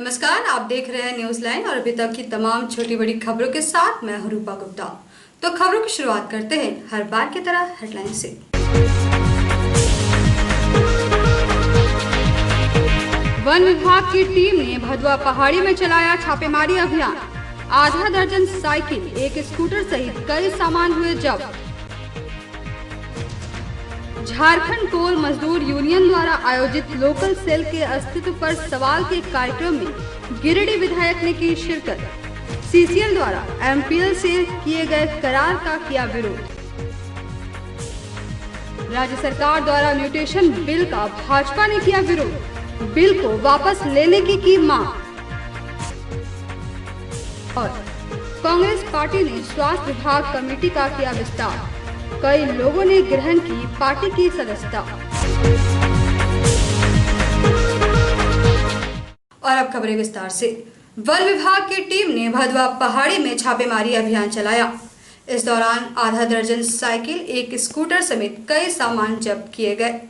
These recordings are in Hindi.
नमस्कार, आप देख रहे हैं न्यूज लाइन और अभी तक की तमाम छोटी बड़ी खबरों के साथ मैं हूं रूपा गुप्ता। तो खबरों की शुरुआत करते हैं हर बार की तरह हेडलाइन से। वन विभाग की टीम ने भदवा पहाड़ी में चलाया छापेमारी अभियान। आधा दर्जन साइकिल, एक स्कूटर सहित कई सामान हुए जब्त। झारखंड कोल मजदूर यूनियन द्वारा आयोजित लोकल सेल के अस्तित्व पर सवाल के कार्यक्रम में गिरिडीह विधायक ने की शिरकत। सीसीएल द्वारा एमपीएल से किए गए करार का किया विरोध। राज्य सरकार द्वारा म्यूटेशन बिल का भाजपा ने किया विरोध, बिल को वापस लेने की मांग। और कांग्रेस पार्टी ने स्वास्थ्य विभाग कमेटी का किया विस्तार, कई लोगों ने ग्रहण की पार्टी की सदस्यता। और अब खबरें विस्तार से। वन विभाग की टीम ने भदवा पहाड़ी में छापेमारी अभियान चलाया। इस दौरान आधा दर्जन साइकिल, एक स्कूटर समेत कई सामान जब्त किए गए।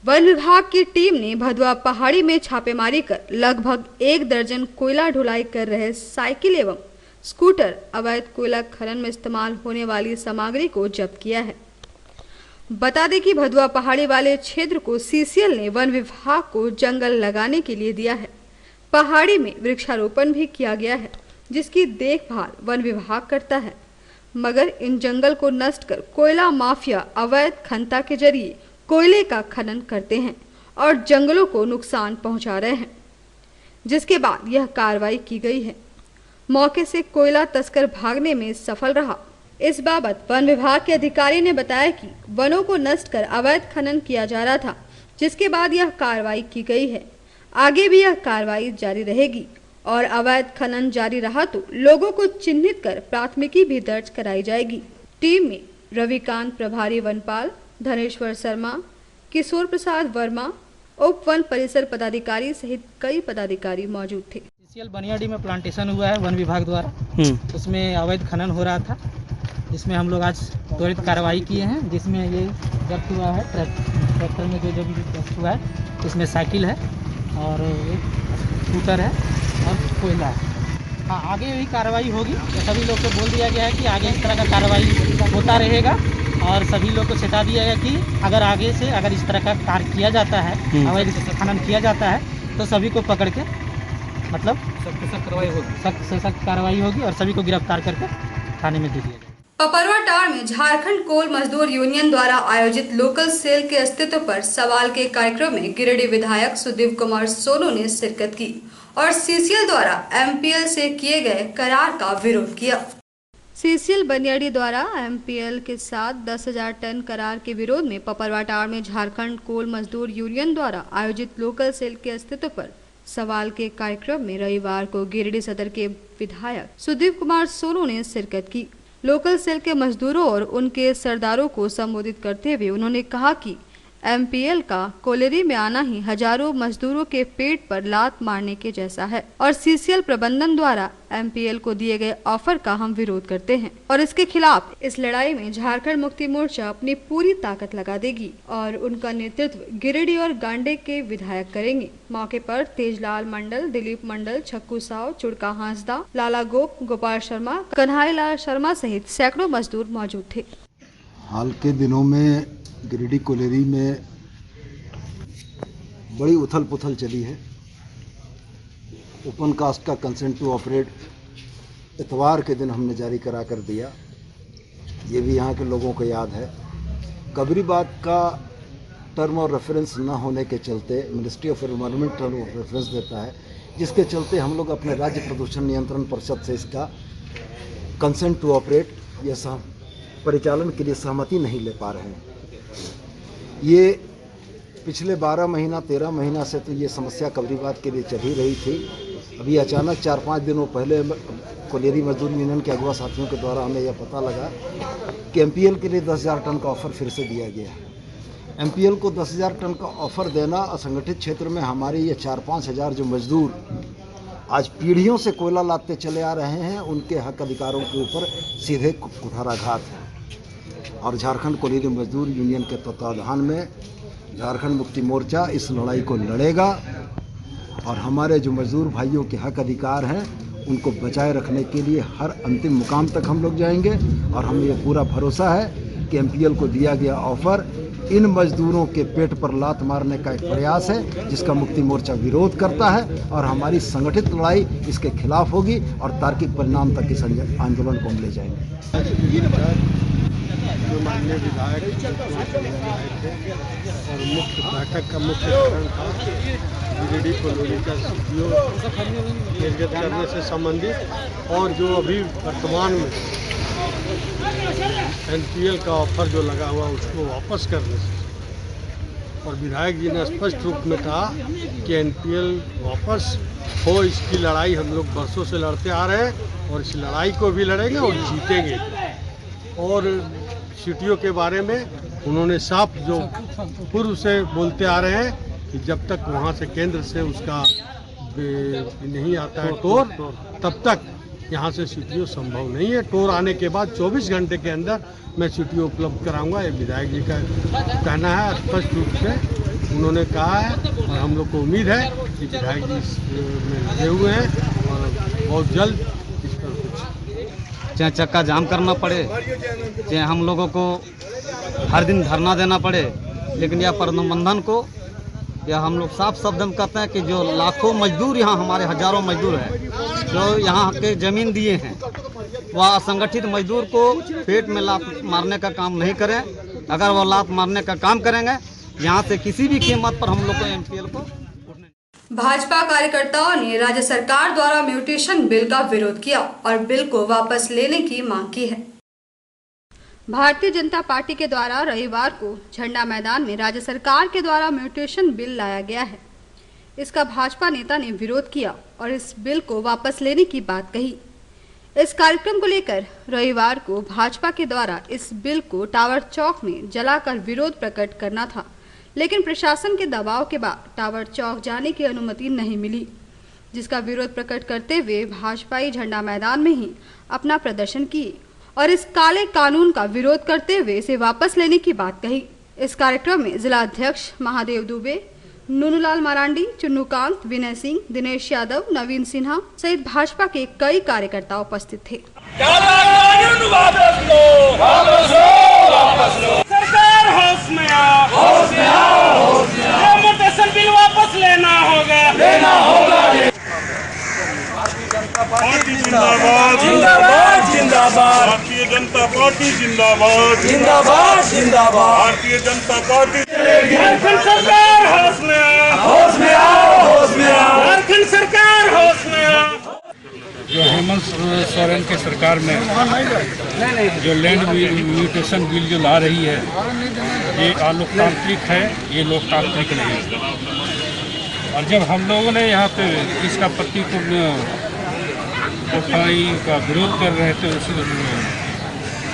वन विभाग की टीम ने भदवा पहाड़ी में छापेमारी कर लगभग 1 दर्जन कोयला ढुलाई कर रहे साइकिल एवं स्कूटर, अवैध कोयला खनन में इस्तेमाल होने वाली सामग्री को जब्त किया है। बता दें कि भदवा पहाड़ी वाले क्षेत्र को सीसीएल ने वन विभाग को जंगल लगाने के लिए दिया है। पहाड़ी में वृक्षारोपण भी किया गया है, जिसकी देखभाल वन विभाग करता है, मगर इन जंगल को नष्ट कर कोयला माफिया अवैध खनन के जरिए कोयले का खनन करते हैं और जंगलों को नुकसान पहुंचा रहे हैं, जिसके बाद यह कार्रवाई की गई है। मौके से कोयला तस्कर भागने में सफल रहा। इस बाबत वन विभाग के अधिकारी ने बताया कि वनों को नष्ट कर अवैध खनन किया जा रहा था, जिसके बाद यह कार्रवाई की गई है। आगे भी यह कार्रवाई जारी रहेगी और अवैध खनन जारी रहा तो लोगों को चिन्हित कर प्राथमिकी भी दर्ज कराई जाएगी। टीम में रविकांत प्रभारी वनपाल, धनेश्वर शर्मा, किशोर प्रसाद वर्मा, उप वन परिसर पदाधिकारी सहित कई पदाधिकारी मौजूद थे। बनियाडी में प्लांटेशन हुआ है वन विभाग द्वारा, उसमें अवैध खनन हो रहा था, जिसमें हम लोग आज त्वरित कार्रवाई किए हैं, जिसमें ये जब्त हुआ है ट्रैक्टर में जो भी जब्त हुआ है, इसमें साइकिल है और एक स्कूटर है और कोयला है। हाँ, आगे भी कार्रवाई होगी। तो सभी लोग को बोल दिया गया है कि आगे इस तरह का कार्रवाई होता रहेगा और सभी लोग को चेता दिया गया कि अगर आगे से अगर इस तरह का कार्य किया जाता है, अवैध खनन किया जाता है, तो सभी को पकड़ के मतलब सख्त कार्रवाई होगी और सभी को गिरफ्तार करके थाने में दे दिया जाएगा। पपरवाटार में झारखंड कोल मजदूर यूनियन द्वारा आयोजित लोकल सेल के अस्तित्व पर सवाल के कार्यक्रम में गिरिडीह विधायक सुदीप कुमार सोनू ने शिरकत की और सीसीएल द्वारा एमपीएल से किए गए करार का विरोध किया। सीसीएल बनियाडी द्वारा एमपीएल के साथ 10,000 टन करार के विरोध में पपरवाटार में झारखंड कोल मजदूर यूनियन द्वारा आयोजित लोकल सेल के अस्तित्व पर सवाल के कार्यक्रम में रविवार को गिरिडीह सदर के विधायक सुदीप कुमार सोनू ने शिरकत की। लोकल सेल के मजदूरों और उनके सरदारों को संबोधित करते हुए उन्होंने कहा कि एमपीएल का कोलेरी में आना ही हजारों मजदूरों के पेट पर लात मारने के जैसा है और सीसीएल प्रबंधन द्वारा एमपीएल को दिए गए ऑफर का हम विरोध करते हैं और इसके खिलाफ इस लड़ाई में झारखंड मुक्ति मोर्चा अपनी पूरी ताकत लगा देगी और उनका नेतृत्व गिरिडीह और गांडे के विधायक करेंगे। मौके पर तेजलाल मंडल, दिलीप मंडल, छक्कू साव, चुड़का हांसदा, लाला गोप, गोपाल शर्मा, कन्हैया लाल शर्मा सहित सैकड़ों मजदूर मौजूद थे। हाल के दिनों में गिरिडीह कोलेरी में बड़ी उथल पुथल चली है। ओपन कास्ट का कंसेंट टू ऑपरेट इतवार के दिन हमने जारी करा कर दिया। ये भी यहाँ के लोगों को याद है। कबरीबाद का टर्म और रेफरेंस न होने के चलते ministry of environment term of reference देता है, जिसके चलते हम लोग अपने राज्य प्रदूषण नियंत्रण परिषद से इसका कंसेंट टू ऑपरेट या परिचालन के लिए सहमति नहीं ले पा रहे हैं। ये पिछले 12 महीना 13 महीना से तो ये समस्या कबरीबाद के लिए चल ही रही थी। अभी अचानक 4-5 दिनों पहले कोलेरी मजदूर यूनियन के अगवा साथियों के द्वारा हमें यह पता लगा कि एमपीएल के लिए 10,000 टन का ऑफ़र फिर से दिया गया है। एमपीएल को 10,000 टन का ऑफ़र देना असंगठित क्षेत्र में हमारे ये 4-5 हज़ार जो मजदूर आज पीढ़ियों से कोयला लादते चले आ रहे हैं, उनके हक अधिकारों के ऊपर सीधे कुठाराघात है। और झारखंड कोलेरी मजदूर यूनियन के तत्वाधान में झारखंड मुक्ति मोर्चा इस लड़ाई को लड़ेगा और हमारे जो मजदूर भाइयों के हक अधिकार हैं उनको बचाए रखने के लिए हर अंतिम मुकाम तक हम लोग जाएंगे। और हमें ये पूरा भरोसा है कि MPL को दिया गया ऑफर इन मजदूरों के पेट पर लात मारने का एक प्रयास है जिसका मुक्ति मोर्चा विरोध करता है और हमारी संगठित लड़ाई इसके खिलाफ होगी और तार्किक परिणाम तक इस आंदोलन को हम ले जाएंगे। जो माननीय विधायक आए थे और मुख्य बैठक का मुख्य कारण था BJD कॉलोनी का निर्गत करने से संबंधित और जो अभी वर्तमान में NPL का ऑफर जो लगा हुआ उसको वापस करने से। और विधायक जी ने स्पष्ट रूप में कहा कि NPL वापस हो, इसकी लड़ाई हम लोग बरसों से लड़ते आ रहे हैं और इस लड़ाई को भी लड़ेंगे और जीतेंगे। और CTO के बारे में उन्होंने साफ जो पूर्व से बोलते आ रहे हैं कि जब तक वहाँ से केंद्र से उसका नहीं आता है टोर, तब तक यहाँ से CTO संभव नहीं है। टोर आने के बाद 24 घंटे के अंदर मैं CTO उपलब्ध कराऊंगा, ये विधायक जी का कहना है। स्पष्ट रूप से उन्होंने कहा है और हम लोग को उम्मीद है कि विधायक जी इसमें लगे हुए हैं और बहुत जल्द इस पर कुछ चाहे चक्का जाम करना पड़े, चाहे हम लोगों को हर दिन धरना देना पड़े, लेकिन यह प्रबंधन को यह हम लोग साफ शब्द में कहते हैं कि जो लाखों मजदूर यहाँ हमारे हजारों मजदूर हैं जो यहाँ के ज़मीन दिए हैं, वह असंगठित मजदूर को पेट में लात मारने का काम नहीं करें। अगर वह लात मारने का काम करेंगे यहाँ से किसी भी कीमत पर हम लोग को MPL को। भाजपा कार्यकर्ताओं ने राज्य सरकार द्वारा म्यूटेशन बिल का विरोध किया और बिल को वापस लेने की मांग की है। भारतीय जनता पार्टी के द्वारा रविवार को झंडा मैदान में राज्य सरकार के द्वारा म्यूटेशन बिल लाया गया है। इसका भाजपा नेता ने विरोध किया और इस बिल को वापस लेने की बात कही। इस कार्यक्रम को लेकर रविवार को भाजपा के द्वारा इस बिल को टावर चौक में जलाकर विरोध प्रकट करना था, लेकिन प्रशासन के दबाव के बाद टावर चौक जाने की अनुमति नहीं मिली, जिसका विरोध प्रकट करते हुए भाजपाई झंडा मैदान में ही अपना प्रदर्शन किए और इस काले कानून का विरोध करते हुए इसे वापस लेने की बात कही। इस कार्यक्रम में जिला अध्यक्ष महादेव दुबे, नूनूलाल मारांडी, चुन्नूकांत, विनय सिंह, दिनेश यादव, नवीन सिन्हा सहित भाजपा के कई कार्यकर्ता उपस्थित थे। सरकार होश में आओ, म्यूटेशन बिल वापस लेना होगा। पार्टी जिंदाबाद जिंदाबाद जिंदाबाद, भारतीय जनता पार्टी जिंदाबाद जिंदाबाद जिंदाबाद, भारतीय जनता पार्टी। झारखंड सरकार होश में आओ, होश में आओ, होश में आओ, झारखंड सरकार होश में आओ। जो हेमंत सोरेन के सरकार में जो लैंड म्यूटेशन बिल जो ला रही है, ये अलोकतांत्रिक है, ये लोकतांत्रिक नहीं है। और जब हम लोगों ने यहाँ पे इसका प्रतिपूर्ण का विरोध कर रहे थे,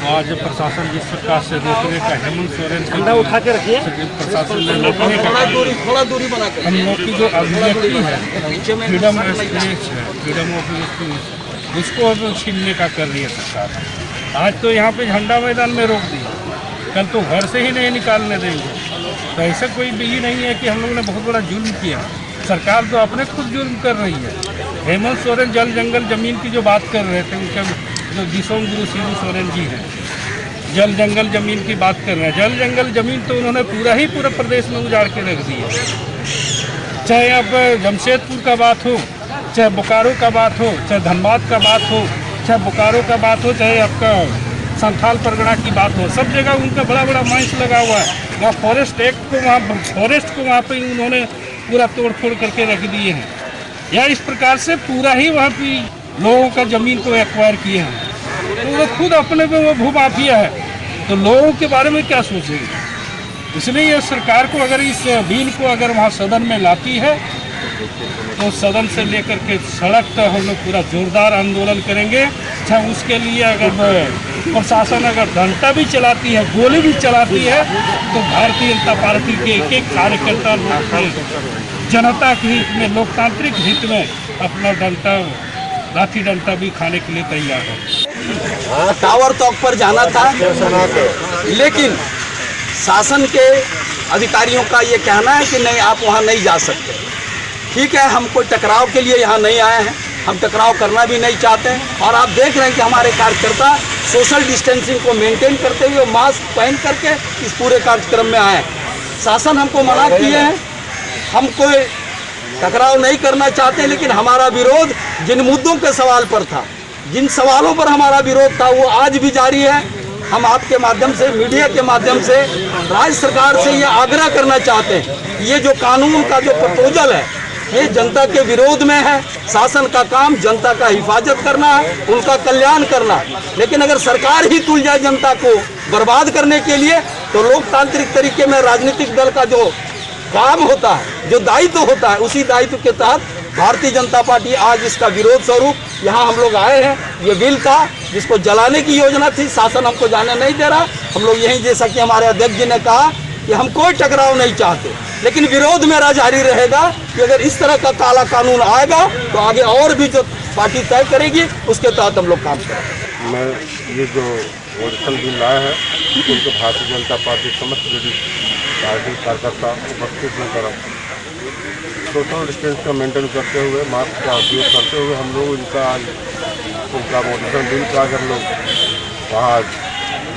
आज प्रशासन जिस प्रकार से रोकने का हेमंत सोरेन उठा के रखिए, प्रशासन ने रोकने का हम लोग की जो अभिव्यक्ति है, फ्रीडम ऑफ स्पीच है, फ्रीडम ऑफ स्पीच, उसको छीनने का कर रही है सरकार। आज तो यहाँ पे झंडा मैदान में रोक दिया, कल तो घर से ही नहीं निकालने देंगे। तो ऐसा कोई भी नहीं है कि हम लोगों ने बहुत बड़ा जुल्म किया। सरकार तो अपने खुद जुल्म कर रही है। हेमंत सोरेन जल जंगल जमीन की जो बात कर रहे थे, उनके जो दिसोम गुरु शिबू सोरेन जी हैं, जल जंगल जमीन की बात कर रहे हैं। जल जंगल जमीन तो उन्होंने पूरे प्रदेश में उजाड़ के रख दी है। चाहे अब जमशेदपुर का बात हो, चाहे बोकारो का बात हो, चाहे धनबाद का बात हो, चाहे बोकारो का बात हो, चाहे आपका संथाल परगना की बात हो, सब जगह उनका बड़ा बड़ा माइंस लगा हुआ है। वहाँ फॉरेस्ट एक्ट को, फॉरेस्ट को वहाँ पे उन्होंने पूरा तोड़ फोड़ करके रख दिए हैं। या इस प्रकार से पूरा ही वहाँ पे लोगों का ज़मीन को एक्वायर किए हैं। तो वो खुद अपने पे वो भूमाफिया है, तो लोगों के बारे में क्या सोचेंगे। इसलिए ये सरकार को अगर इस बिल को अगर वहाँ सदन में लाती है, तो सदन से लेकर के सड़क तक हम लोग पूरा जोरदार आंदोलन करेंगे। अच्छा, उसके लिए अगर प्रशासन अगर डंडा भी चलाती है, गोली भी चलाती है, तो भारतीय जनता पार्टी के एक एक कार्यकर्ता जनता के हित में, लोकतांत्रिक हित में अपना डंडा, लाठी डंडा भी खाने के लिए तैयार है। टावर चौक पर जाना था, लेकिन शासन के अधिकारियों का ये कहना है कि नहीं, आप वहाँ नहीं जा सकते। ठीक है, हम कोई टकराव के लिए यहाँ नहीं आए हैं, हम टकराव करना भी नहीं चाहते हैं। और आप देख रहे हैं कि हमारे कार्यकर्ता सोशल डिस्टेंसिंग को मेंटेन करते हुए मास्क पहन करके इस पूरे कार्यक्रम में आए। शासन हमको मना किए हैं, हम कोई टकराव नहीं करना चाहते, लेकिन हमारा विरोध जिन मुद्दों के सवाल पर था, जिन सवालों पर हमारा विरोध था, वो आज भी जारी है। हम आपके माध्यम से, मीडिया के माध्यम से राज्य सरकार से ये आग्रह करना चाहते हैं, ये जो कानून का जो प्रपोजल है, ये जनता के विरोध में है। शासन का काम जनता का हिफाजत करना है, उनका कल्याण करना है। लेकिन अगर सरकार ही तुल जाए जनता को बर्बाद करने के लिए, तो लोकतांत्रिक तरीके में राजनीतिक दल का जो काम होता है, जो दायित्व होता है, उसी दायित्व के तहत भारतीय जनता पार्टी आज इसका विरोध स्वरूप यहाँ हम लोग आए हैं। ये बिल था जिसको जलाने की योजना थी, शासन हमको जाने नहीं दे रहा। हम लोग यहीं, जैसा कि हमारे अध्यक्ष जी ने कहा कि हम कोई टकराव नहीं चाहते, लेकिन विरोध मेरा जारी रहेगा कि अगर इस तरह का काला कानून आएगा तो आगे और भी जो पार्टी तय करेगी उसके तहत हम लोग काम करेंगे। मैं ये जो ओरिजिनल बिल लाया है उनको भारतीय जनता पार्टी समस्त पार्टी कार्यकर्ता उपस्थित होकर सोशल डिस्टेंस का मेंटेन करते हुए, मास्क का उपयोग करते हुए हम लोग उनका ओरिजिनल बिल का अगर लोग वहाँ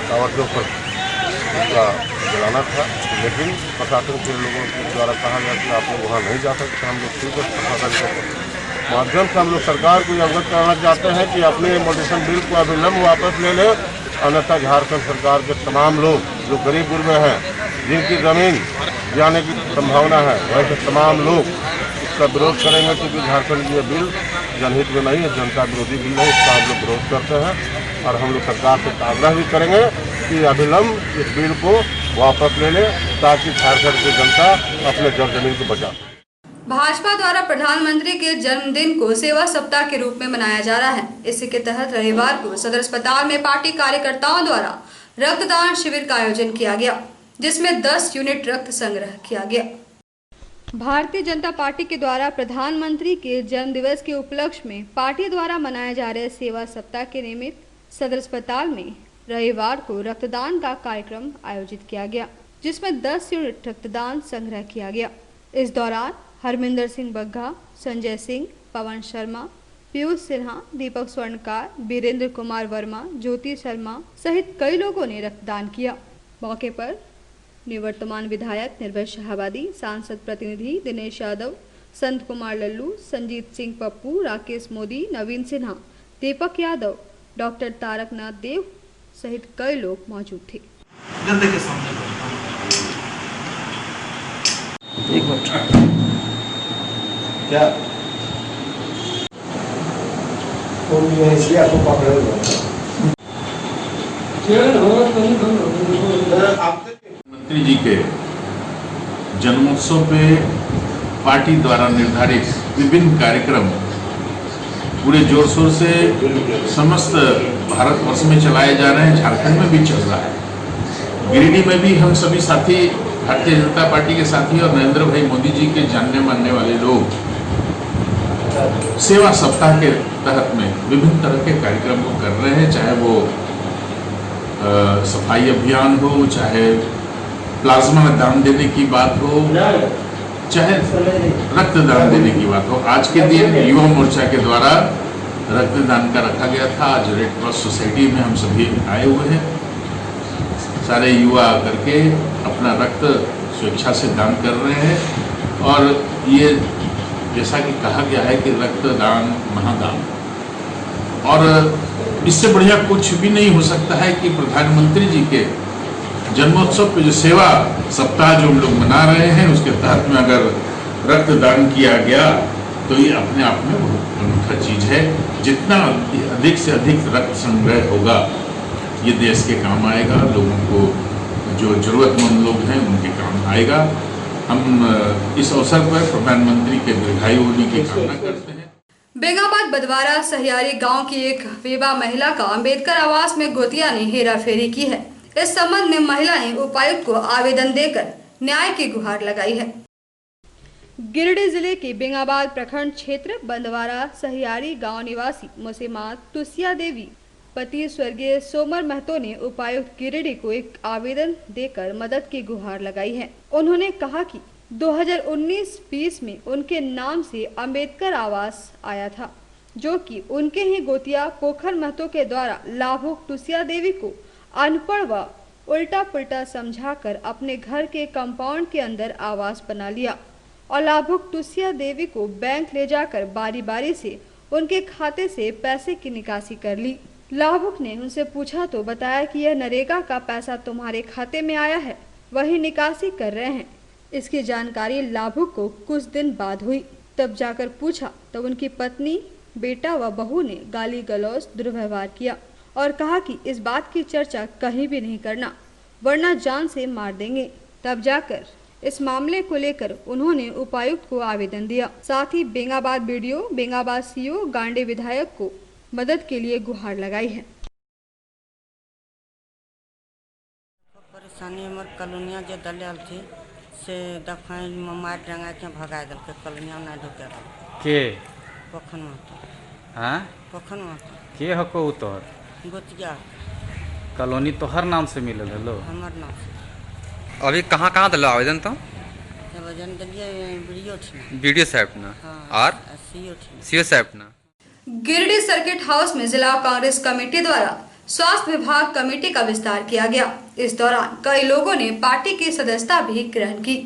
टावर पर उनका जलाना था, लेकिन प्रशासन के लोगों के द्वारा कहा गया कि आप लोग वहाँ नहीं जा सकते। हम लोग ठीक है, प्रशासन के माध्यम से हम लोग सरकार को अवगत कराना चाहते हैं कि अपने मोडिशन बिल को अविलंब वापस ले लें, अन्यथा झारखंड सरकार के तमाम लोग जो गरीब गुरबे हैं, जिनकी ज़मीन जाने की संभावना है, वैसे तमाम लोग इसका विरोध करेंगे, क्योंकि झारखंड की ये बिल जनहित में नहीं है, जनता विरोधी बिल है। इसका हम लोग विरोध करते हैं और हम लोग सरकार से आग्रह भी करेंगे कि अविलंब इस बिल को वापस ले लें, ताकि झारखंड की जनता अपने जड़ जमीन को बचा सके। भाजपा द्वारा प्रधानमंत्री के जन्मदिन को सेवा सप्ताह के रूप में मनाया जा रहा है। इसी के तहत रविवार को सदर अस्पताल में पार्टी कार्यकर्ताओं द्वारा रक्तदान शिविर का आयोजन किया गया, जिसमें 10 यूनिट रक्त संग्रह किया गया। भारतीय जनता पार्टी के द्वारा प्रधानमंत्री के जन्मदिवस के उपलक्ष्य में पार्टी द्वारा मनाए जा रहे सेवा सप्ताह के निमित्त सदर अस्पताल में रविवार को रक्तदान का कार्यक्रम आयोजित किया गया, जिसमें 10 यूनिट रक्तदान संग्रह किया गया। इस दौरान हरमिंदर सिंह बग्घा, संजय सिंह, पवन शर्मा, पीयूष सिन्हा, दीपक स्वर्णकार, वीरेंद्र कुमार वर्मा, ज्योति शर्मा सहित कई लोगों ने रक्तदान किया। मौके पर निवर्तमान विधायक निर्भय शाहबादी, सांसद प्रतिनिधि दिनेश यादव, संत कुमार लल्लू, संजीत सिंह पप्पू, राकेश मोदी, नवीन सिन्हा, दीपक यादव, डॉक्टर तारकनाथ देव सहित कई लोग मौजूद थे। क्या मंत्री जी के जन्मोत्सव पे पार्टी द्वारा निर्धारित विभिन्न कार्यक्रम पूरे जोर शोर से समस्त भारतवर्ष में चलाए जा रहे हैं, झारखंड में भी चल रहा है। गिरिडीह में भी हम सभी साथी, भारतीय जनता पार्टी के साथी और नरेंद्र भाई मोदी जी के जानने मानने वाले लोग सेवा सप्ताह के तहत में विभिन्न तरह के कार्यक्रम को कर रहे हैं, चाहे वो सफाई अभियान हो, चाहे प्लाज्मा दान देने की बात हो, चाहे रक्तदान देने की बात हो। आज के दिन युवा मोर्चा के द्वारा रक्तदान का रखा गया था। आज रेड क्रॉस सोसाइटी में हम सभी आए हुए हैं, सारे युवा करके अपना रक्त स्वेच्छा से दान कर रहे हैं। और ये जैसा कि कहा गया है कि रक्तदान महादान, और इससे बढ़िया कुछ भी नहीं हो सकता है कि प्रधानमंत्री जी के जन्मोत्सव पे जो सेवा सप्ताह जो हम लोग मना रहे हैं, उसके तहत में अगर रक्तदान किया गया तो ये अपने आप में बहुत अनूठा चीज़ है। जितना अधिक से अधिक रक्त संग्रह होगा, ये देश के काम आएगा, लोगों को जो ज़रूरतमंद लोग हैं उनके काम आएगा। हम इस अवसर पर प्रधानमंत्री के दीर्घायु होने की कामना करते हैं। बेंगाबाद बदवारा सहियारी गांव की एक विवाह महिला का अंबेडकर आवास में गोतिया ने हेराफेरी की है। इस संबंध में महिला ने उपायुक्त को आवेदन देकर न्याय की गुहार लगाई है। गिरिडीह जिले के बेंगाबाद प्रखंड क्षेत्र बंदवारा सहियारी गांव निवासी मुसीमात तुसिया देवी पति स्वर्गीय सोमर महतो ने उपायुक्त गिरिडीह को एक आवेदन देकर मदद की गुहार लगाई है। उन्होंने कहा कि 2019-20 में उनके नाम से अंबेडकर आवास आया था, जो कि उनके ही गोतिया पोखर महतो के द्वारा लाभुक टुसिया देवी को अनपढ़ व उल्टा पुल्टा समझाकर अपने घर के कंपाउंड के अंदर आवास बना लिया और लाभुक टुसिया देवी को बैंक ले जाकर बारी बारी से उनके खाते से पैसे की निकासी कर ली। लाभुक ने उनसे पूछा तो बताया कि यह नरेगा का पैसा तुम्हारे खाते में आया है, वही निकासी कर रहे हैं। इसकी जानकारी लाभुक को कुछ दिन बाद हुई, तब जाकर पूछा तो उनकी पत्नी, बेटा व बहू ने गाली गलौज दुर्व्यवहार किया और कहा कि इस बात की चर्चा कहीं भी नहीं करना, वरना जान से मार देंगे। तब जाकर इस मामले को लेकर उन्होंने उपायुक्त को आवेदन दिया। साथ ही बेंगाबाद बीडीओ, बेंगाबाद सीओ, गांडे विधायक को मदद के लिए गुहार लगाई है। परेशानी हमार कॉलोनिया जो दलियाल थी से दफाइन में मार डंगा के भगा दल के कॉलोनिया ना ढुके के पोखन में हां पोखन में के हको उतर गोतिया कॉलोनी तो हर नाम से मिलल हेलो हमार नाम से। अभी कहाँ दिलो आवेदन तो आवेदन दिलिए वीडियो साहब ना और सीओ साहब ना। गिरिडीह सर्किट हाउस में जिला कांग्रेस कमेटी द्वारा स्वास्थ्य विभाग कमेटी का विस्तार किया गया। इस दौरान कई लोगों ने पार्टी की सदस्यता भी ग्रहण की।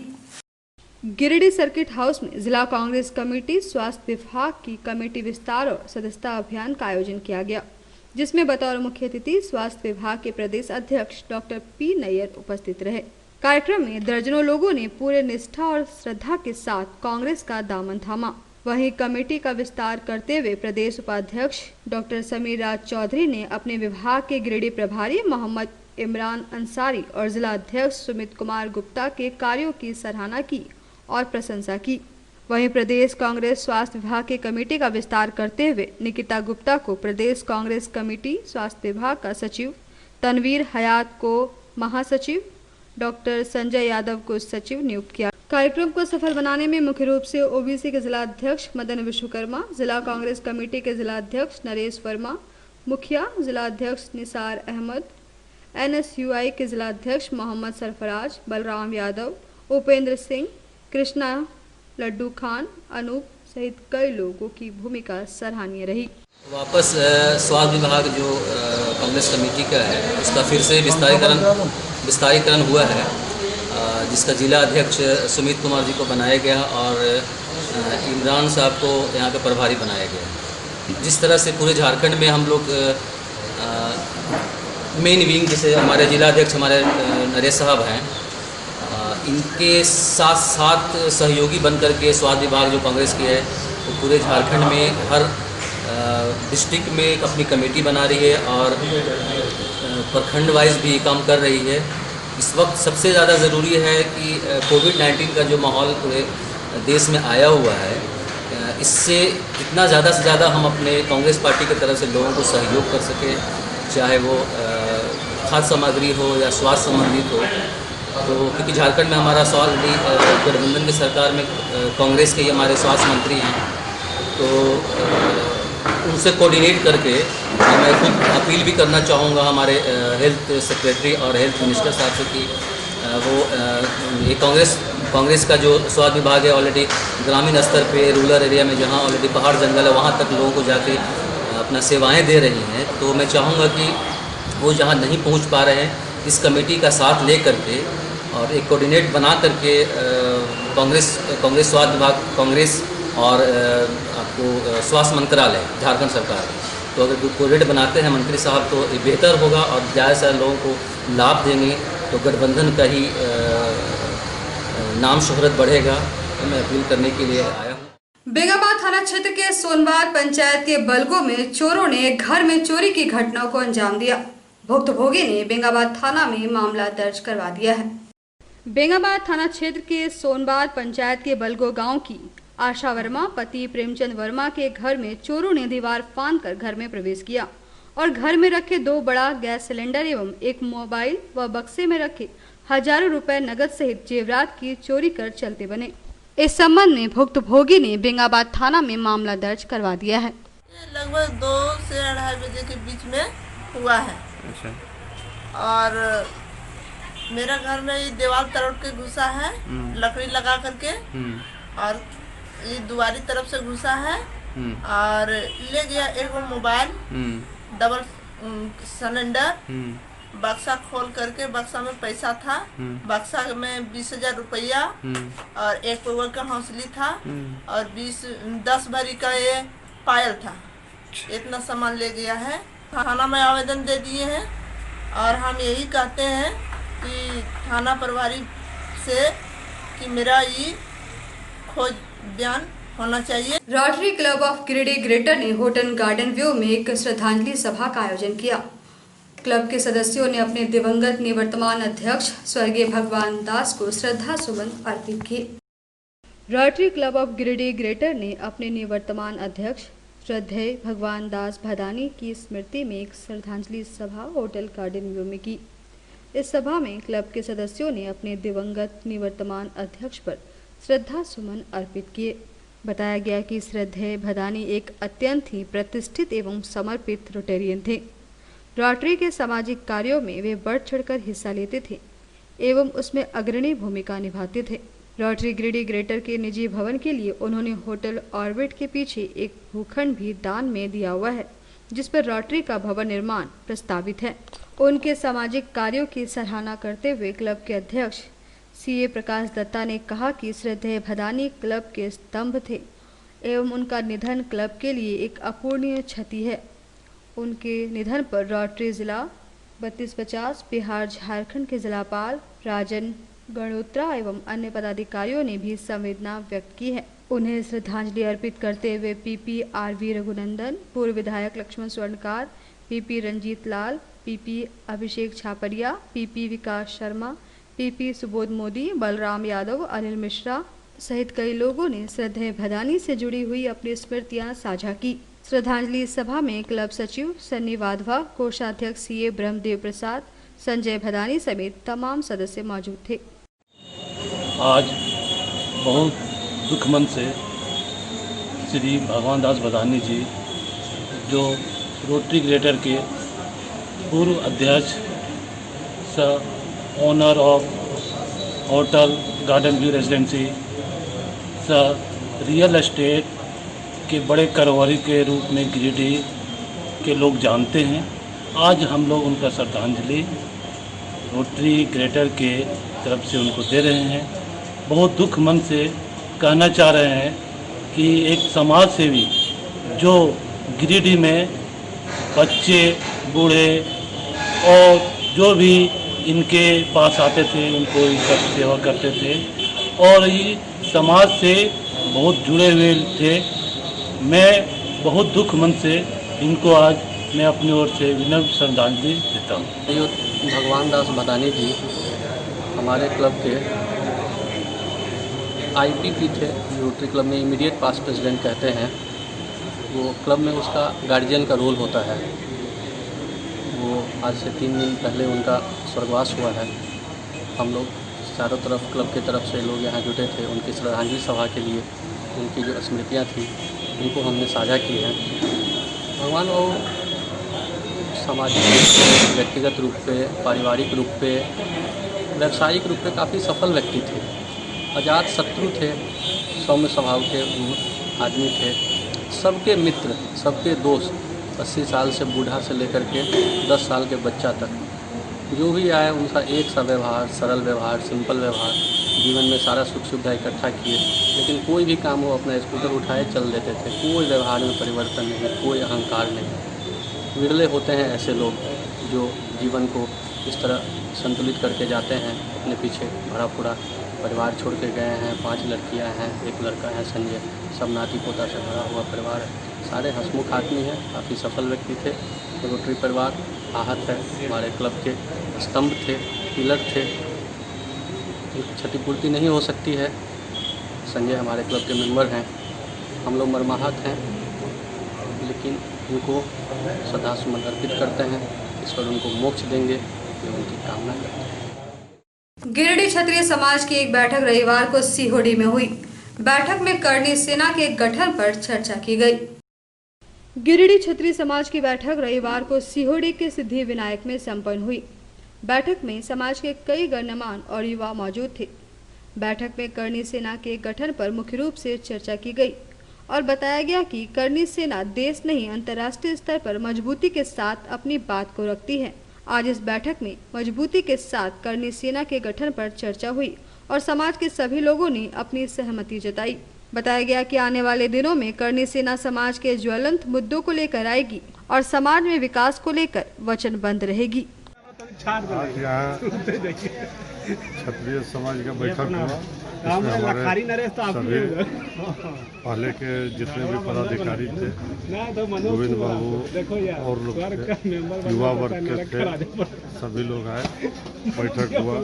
गिरिडीह सर्किट हाउस में जिला कांग्रेस कमेटी स्वास्थ्य विभाग की कमेटी विस्तार और सदस्यता अभियान का आयोजन किया गया, जिसमें बतौर मुख्य अतिथि स्वास्थ्य विभाग के प्रदेश अध्यक्ष डॉक्टर पी नैयर उपस्थित रहे। कार्यक्रम में दर्जनों लोगों ने पूरे निष्ठा और श्रद्धा के साथ कांग्रेस का दामन थामा। वहीं कमेटी का विस्तार करते हुए प्रदेश उपाध्यक्ष डॉक्टर समीर राज चौधरी ने अपने विभाग के गिरिडीह प्रभारी मोहम्मद इमरान अंसारी और जिला अध्यक्ष सुमित कुमार गुप्ता के कार्यों की सराहना की और प्रशंसा की। वहीं प्रदेश कांग्रेस स्वास्थ्य विभाग के कमेटी का विस्तार करते हुए निकिता गुप्ता को प्रदेश कांग्रेस कमेटी स्वास्थ्य विभाग का सचिव, तनवीर हयात को महासचिव, डॉक्टर संजय यादव को सचिव नियुक्त किया। कार्यक्रम को सफल बनाने में मुख्य रूप से ओबीसी के जिला अध्यक्ष मदन विश्वकर्मा, जिला कांग्रेस कमेटी के जिला अध्यक्ष नरेश वर्मा, मुखिया जिला अध्यक्ष निसार अहमद, NSUI के जिला अध्यक्ष मोहम्मद सरफराज, बलराम यादव, उपेंद्र सिंह, कृष्णा, लड्डू खान, अनूप सहित कई लोगों की भूमिका सराहनीय रही। वापस स्वास्थ्य विभाग जो कांग्रेस कमेटी का है उसका फिर से विस्तारीकरण हुआ है, जिसका जिला अध्यक्ष सुमित कुमार जी को बनाया गया और इमरान साहब को यहाँ का प्रभारी बनाया गया। जिस तरह से पूरे झारखंड में हम लोग मेन विंग, जैसे हमारे जिला अध्यक्ष हमारे नरेश साहब हैं, इनके साथ साथ सहयोगी बनकर के स्वास्थ्य विभाग जो कांग्रेस की है वो पूरे झारखंड में हर डिस्ट्रिक्ट में अपनी कमेटी बना रही है और प्रखंड वाइज भी काम कर रही है। इस वक्त सबसे ज़्यादा ज़रूरी है कि कोविड-19 का जो माहौल पूरे देश में आया हुआ है, इससे जितना ज़्यादा से ज़्यादा हम अपने कांग्रेस पार्टी की तरफ से लोगों को सहयोग कर सकें, चाहे वो खाद्य सामग्री हो या स्वास्थ्य संबंधित हो। तो क्योंकि झारखंड में हमारा ऑलरेडी गठबंधन की सरकार में कांग्रेस के ही हमारे स्वास्थ्य मंत्री हैं, तो उनसे कोऑर्डिनेट करके मैं खुद अपील भी करना चाहूँगा हमारे हेल्थ सेक्रेटरी और हेल्थ मिनिस्टर साहब से कि वो ये कांग्रेस का जो स्वास्थ्य विभाग है ऑलरेडी ग्रामीण स्तर पे, रूरल एरिया में जहाँ ऑलरेडी पहाड़ जंगल है वहाँ तक लोगों को जाके अपना सेवाएं दे रही हैं। तो मैं चाहूँगा कि वो जहाँ नहीं पहुँच पा रहे हैं, इस कमेटी का साथ ले करके और एक कोऑर्डिनेट बना करके कांग्रेस स्वास्थ्य विभाग कांग्रेस और आपको स्वास्थ्य मंत्रालय झारखंड सरकार, तो अगर कोऑर्डिनेट बनाते हैं मंत्री साहब तो ये बेहतर होगा और ज़्यादा से ज़्यादा लोगों को लाभ देंगे, तो गठबंधन का ही नाम शोहरत बढ़ेगा। तो मैं अपील करने के लिए आया हूँ। बेंगाबाद थाना क्षेत्र के सोनबाद पंचायत के बलगो में चोरों ने घर में चोरी की घटना को अंजाम दिया। भुक्तभोगी ने बेंगाबाद थाना में मामला दर्ज करवा दिया है। बेंगाबाद थाना क्षेत्र के सोनबाद पंचायत के बलगो गांव की आशा वर्मा पति प्रेमचंद वर्मा के घर में चोरों ने दीवार फांदकर घर में प्रवेश किया और घर में रखे 2 बड़ा गैस सिलेंडर एवं एक मोबाइल व बक्से में रखे हजारों रुपए नगद सहित जेवरात की चोरी कर चलते बने। इस संबंध में भुक्तभोगी ने बेंगाबाद थाना में मामला दर्ज करवा दिया है। लगभग 2 से 2:30 बजे के बीच में हुआ है। अच्छा। और मेरा घर में ये दीवार तोड़ के घुसा है, लकड़ी लगा करके, और ये दुआरी तरफ से घुसा है और ले गया एक मोबाइल, डबल सिलेंडर, बक्सा खोल करके, बक्सा में पैसा था, बक्सा में 20,000 रुपया और एक पौवा का हौसली था और 10 भरी का ये पायल था। इतना सामान ले गया है। थाना में आवेदन दे दिए हैं और हम यही कहते हैं कि थाना प्रभारी से कि मेरा ये खोज बयान होना चाहिए। Rotary club of Giridih greater ने होटल गार्डन व्यू में एक श्रद्धांजलि सभा का आयोजन किया। क्लब के सदस्यों ने अपने दिवंगत निवर्तमान अध्यक्ष स्वर्गीय भगवान दास को श्रद्धा सुमन अर्पित किए। Rotary club of Giridih greater ने अपने निवर्तमान अध्यक्ष श्रद्धेय भगवान दास भदानी की स्मृति में एक श्रद्धांजलि सभा होटल गार्डन व्यू में की। इस सभा में क्लब के सदस्यों ने अपने दिवंगत निवर्तमान अध्यक्ष पर श्रद्धा सुमन अर्पित किए। बताया गया कि श्रद्धेय भदानी एक अत्यंत ही प्रतिष्ठित एवं समर्पित रोटेरियन थे। रोटरी के सामाजिक कार्यों में वे बढ़ चढ़कर हिस्सा लेते थे एवं उसमें अग्रणी भूमिका निभाते थे। रोटरी गिरिडीह ग्रेटर के निजी भवन के लिए उन्होंने होटल ऑर्बिट के पीछे एक भूखंड भी दान में दिया हुआ है, जिस पर रोटरी का भवन निर्माण प्रस्तावित है। उनके सामाजिक कार्यों की सराहना करते हुए क्लब के अध्यक्ष सीए प्रकाश दत्ता ने कहा कि श्रद्धेय भदानी क्लब के स्तंभ थे एवं उनका निधन क्लब के लिए एक अपूरणीय क्षति है। उनके निधन पर रोटरी जिला 3250 बिहार झारखंड के जिलापाल राजन गणोत्रा एवं अन्य पदाधिकारियों ने भी संवेदना व्यक्त की है। उन्हें श्रद्धांजलि अर्पित करते हुए पीपी आरवी रघुनंदन, पूर्व विधायक लक्ष्मण स्वर्णकार, पीपी रंजीत लाल, पीपी अभिषेक छापरिया, पीपी विकास शर्मा, पीपी सुबोध मोदी, बलराम यादव, अनिल मिश्रा सहित कई लोगों ने श्रद्धेय भदानी से जुड़ी हुई अपनी स्मृतियां साझा की। श्रद्धांजलि सभा में क्लब सचिव सन्नी वाधवा, कोषाध्यक्ष सीए ब्रह्मदेव प्रसाद, संजय भदानी समेत तमाम सदस्य मौजूद थे। आज बहुत दुख मन से श्री भगवान दास भदानी जी, जो रोटरी ग्रेटर के पूर्व अध्यक्ष, owner of hotel garden view residency, real estate के बड़े कारोबारी के रूप में गिरिडीह के लोग जानते हैं। आज हम लोग उनका श्रद्धांजलि रोटरी ग्रेटर के तरफ से उनको दे रहे हैं। बहुत दुख मन से कहना चाह रहे हैं कि एक समाज सेवी जो गिरिडीह में बच्चे, बूढ़े और जो भी इनके पास आते थे उनको इनका सेवा करते थे और ये समाज से बहुत जुड़े हुए थे। मैं बहुत दुख मन से इनको आज मैं अपनी ओर से विनम्र श्रद्धांजलि देता हूँ। भगवान दास भदानी जी हमारे क्लब के आईपीपी थे, रोटरी क्लब में इमीडिएट पास्ट प्रेसिडेंट कहते हैं। वो क्लब में उसका गार्जियन का रोल होता है। वो आज से 3 दिन पहले उनका स्वर्गवास हुआ है। हम लोग चारों तरफ क्लब की तरफ से लोग यहाँ जुटे थे। उनकी श्रद्धांजलि सभा के लिए उनकी जो स्मृतियाँ थी उनको हमने साझा की हैं। भगवान वो सामाजिक रूप से, व्यक्तिगत रूप पे, पारिवारिक रूप पे, व्यावसायिक रूप पे काफ़ी सफल व्यक्ति थे। अजात शत्रु थे, सौम्य स्वभाव के आदमी थे। सबके मित्र, सबके दोस्त, 80 साल से बूढ़ा से लेकर के 10 साल के बच्चा तक जो भी आए उनका एक सा व्यवहार, सरल व्यवहार, सिंपल व्यवहार, जीवन में सारा सुख सुविधा इकट्ठा किए। लेकिन कोई भी काम हो अपना स्कूटर उठाए चल देते थे। कोई व्यवहार में परिवर्तन नहीं, कोई अहंकार नहीं। विरले होते हैं ऐसे लोग जो जीवन को इस तरह संतुलित करके जाते हैं। अपने पीछे भरा पूरा परिवार छोड़ के गए हैं। 5 लड़कियां हैं, 1 लड़का है संजय। सब नाती पोता से भरा हुआ परिवार है। सारे हंसमुख आदमी हैं, काफ़ी सफल व्यक्ति थे। रोटरी परिवार आहत है, हमारे क्लब के स्तंभ थे, पिलर थे। क्षतिपूर्ति नहीं हो सकती है। संजय हमारे क्लब के मेंबर हैं। हम लोग मर्माहत हैं, लेकिन उनको श्रद्धासुमन अर्पित करते हैं। ईश्वर उनको मोक्ष देंगे, ये उनकी कामना करते हैं। गिरिडीह क्षत्रिय समाज की एक बैठक रविवार को सीहोडी में हुई। बैठक में करनी सेना के गठन पर चर्चा की गई। गिरिडीह क्षत्रिय समाज की बैठक रविवार को सीहोडी के सिद्धि विनायक में संपन्न हुई। बैठक में समाज के कई गणमान्य और युवा मौजूद थे। बैठक में करनी सेना के गठन पर मुख्य रूप से चर्चा की गई और बताया गया कि करनी सेना देश नहीं अंतर्राष्ट्रीय स्तर पर मजबूती के साथ अपनी बात को रखती है। आज इस बैठक में मजबूती के साथ करनी सेना के गठन पर चर्चा हुई और समाज के सभी लोगों ने अपनी सहमति जताई। बताया गया कि आने वाले दिनों में करनी सेना समाज के ज्वलंत मुद्दों को लेकर आएगी और समाज में विकास को लेकर वचनबद्ध रहेगी। आज यहाँ क्षत्रिय समाज का बैठक हुआ, इसमें हमारे सभी पहले के जितने भी पदाधिकारी थे, गोविंद बाबू और लोग थे, युवा वर्ग के थे, सभी लोग आए, बैठक हुआ।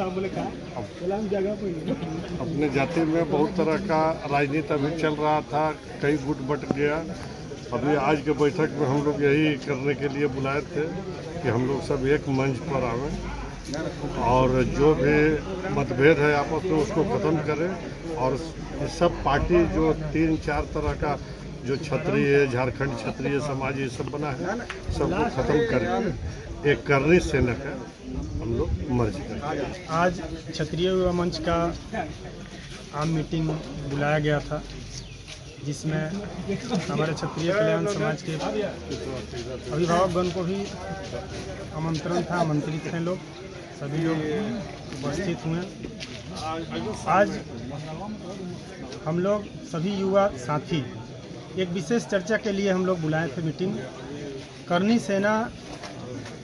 अपने जाति में बहुत तरह का राजनीति अभी चल रहा था, कई गुट बट गया। अभी आज के बैठक में हम लोग यही करने के लिए बुलाए थे कि हम लोग सब एक मंच पर आवें और जो भी मतभेद है आपस में उसको ख़त्म करें और ये सब पार्टी जो 3-4 तरह का जो क्षत्रिय, झारखंड क्षत्रिय समाज ये सब बना है, सबको ख़त्म करें। एक करनी सेना का हम लोग मर्ज करें। आज क्षत्रिय युवा मंच का आम मीटिंग बुलाया गया था, जिसमें हमारे क्षत्रिय कल्याण समाज के अभिभावकगण को भी आमंत्रण था, आमंत्रित थे लोग, सभी लोग उपस्थित हुए। आज हम लोग सभी युवा साथी एक विशेष चर्चा के लिए हम लोग बुलाए थे मीटिंग। करनी सेना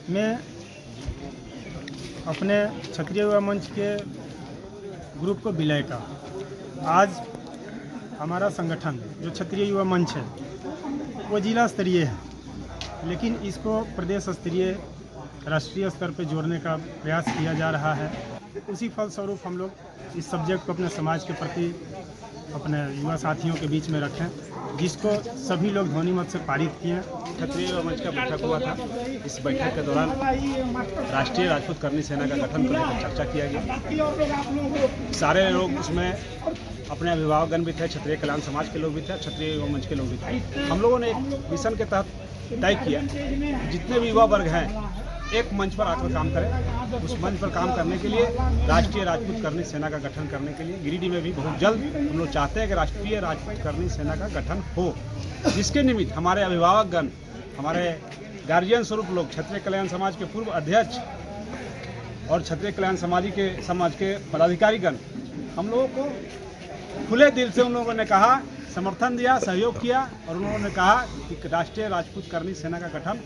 में अपने क्षत्रिय युवा मंच के ग्रुप को विलय का आज हमारा संगठन जो क्षत्रिय युवा मंच है वो जिला स्तरीय है, लेकिन इसको प्रदेश स्तरीय राष्ट्रीय स्तर पर जोड़ने का प्रयास किया जा रहा है। उसी फलस्वरूप हम लोग इस सब्जेक्ट को अपने समाज के प्रति अपने युवा साथियों के बीच में रखें, जिसको सभी लोग ध्वनि मत से पारित किए। क्षत्रिय युवा मंच का बैठक हुआ था। इस बैठक के दौरान राष्ट्रीय राजपूत करनी सेना का गठन को लेकर चर्चा किया गया। सारे लोग उसमें अपने अभिभावकगण भी थे, क्षत्रिय कल्याण समाज के लोग भी थे, क्षत्रिय युवा मंच के लोग भी थे। हम लोगों ने एक मिशन के तहत तय किया, जितने भी युवा वर्ग हैं एक मंच पर आकर काम करें। उस मंच पर काम करने के लिए राष्ट्रीय राजपूत करनी सेना का गठन करने के लिए गिरिडीह में भी बहुत जल्द हम लोग चाहते हैं कि राष्ट्रीय राजपूत करनी सेना का गठन हो, जिसके निमित्त हमारे अभिभावकगण, हमारे गार्जियन स्वरूप लोग, क्षत्रिय कल्याण समाज के पूर्व अध्यक्ष और क्षत्रिय कल्याण समाज के पदाधिकारीगण, हम लोगों को खुले दिल से उन लोगों ने कहा, समर्थन दिया, सहयोग किया और उन्होंने कहा कि राष्ट्रीय राजपूत करनी सेना का गठन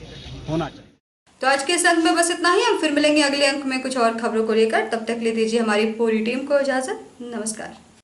होना चाहिए। तो आज के इस अंक में बस इतना ही। हम फिर मिलेंगे अगले अंक में कुछ और खबरों को लेकर। तब तक ले दीजिए हमारी पूरी टीम को इजाजत। नमस्कार।